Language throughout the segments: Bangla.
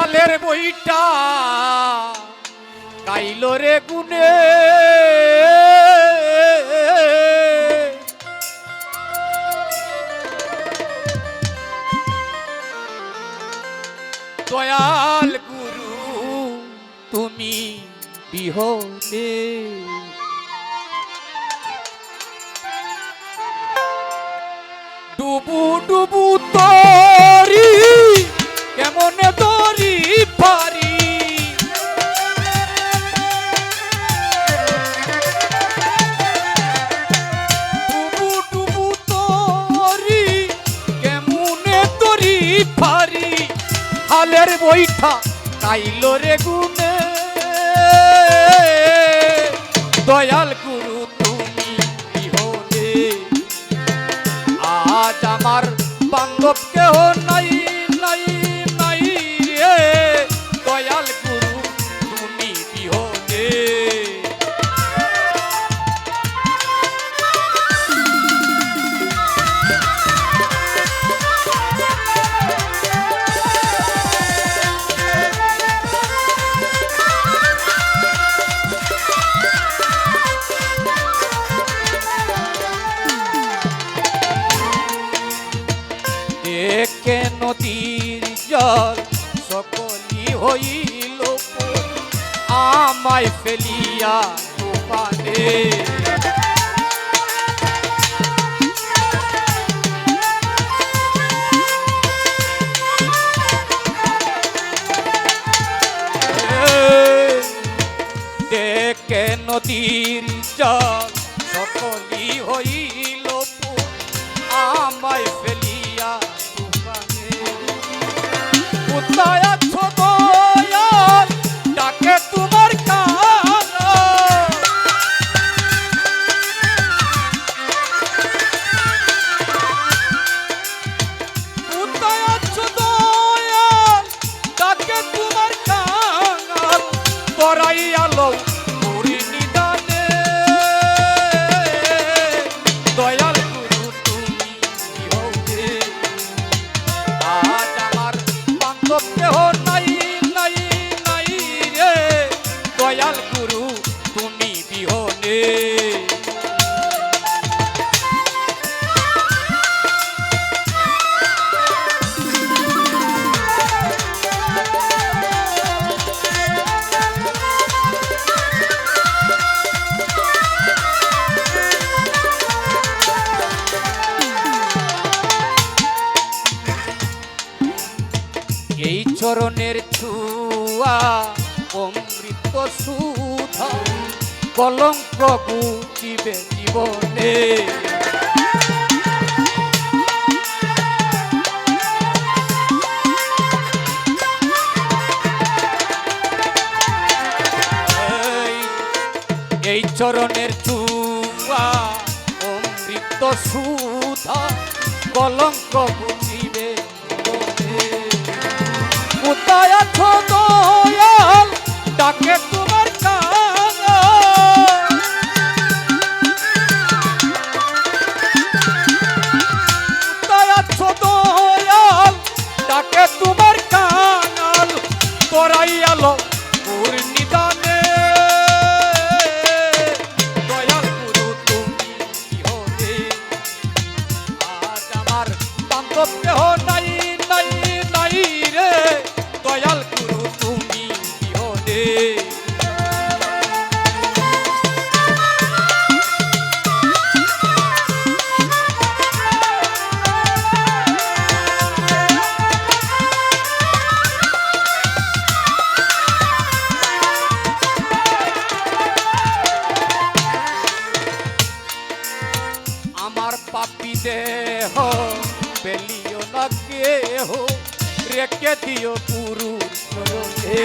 হালের বইটা কাইলো রে গুনে দয়াল গুরু তুমি বিহনে ডুবু ডুবু তরি কেমন তরি পারি ডুবু ডুবু তরি কেমন তরি পারি হালের বইঠা কাইলো রে গুনে দয়াল গুরু তুমি বিহনে আজ আমার বান্ধব কেহ নাই নাই নাই রে দয়াল গুরু তুমি বিহনে দেখে নদীর জল সকলি হইল আমায় ফেলিয়া তুফানে দেখে নদীর জল সকলি হইল আমায় ফেলিয়া কোথায় আছো দয়াল ডাকে তোমার কানা কোথায় আছো দয়াল ডাকে তোমার কাঙাল পরাই আলো মুড়ি নিদানে দয়াল গুরু তুমি বিহনে আজ আমার বান্ধব কেহ নাই নাই নাই রে দয়াল গুরু তুমি বিহনে এই চরণের ছুয়া অমৃত সুধা কলঙ্ক গুচিবে জীবনে এই চরণের ছুয়া অমৃত সুধা কলঙ্ক গুচিবে কোথায় আছো দয়াল ডাকে তোমার কাঙাল কোথায় আছো দয়াল ডাকে তোমার কাঙাল পরাই আলো মোর নিদানে দয়াল গুরু তুমি বিহনে আজ আমার বান্ধব কেহ নাই নাই নাই রে দয়াল গুরু তুমি বিহনে আমার পাপি দেহ পেলিও না কেহ রেখে দিও গুরু চরণে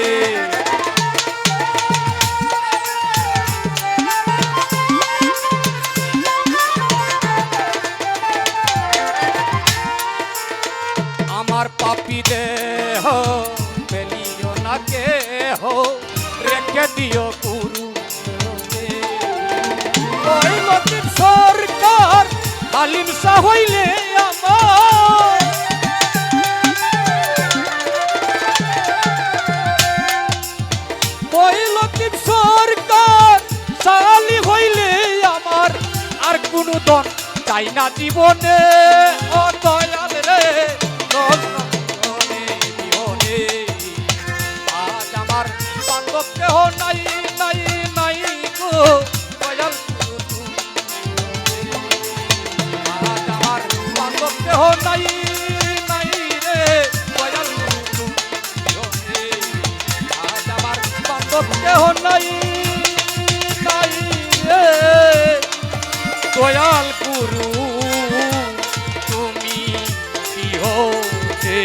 আমার পাপি দেহ পেলিও না কেহ রেখে দিও গুরু চরণে ওই লতিফ সরকার হালিম শাহ হইলে আমার কোনো দন চাই না জীবনে ও দয়াল রে বিহনে আজ আমার বান্ধব কেহ নাই নাই নাই গো দয়াল গুরু আজ আমার বান্ধব কেহ নাই নাই রে দয়াল গুরু বিহনে আজ আমার বান্ধব কেহ নাই নাই রে দয়াল গুরু তুমি কি হতে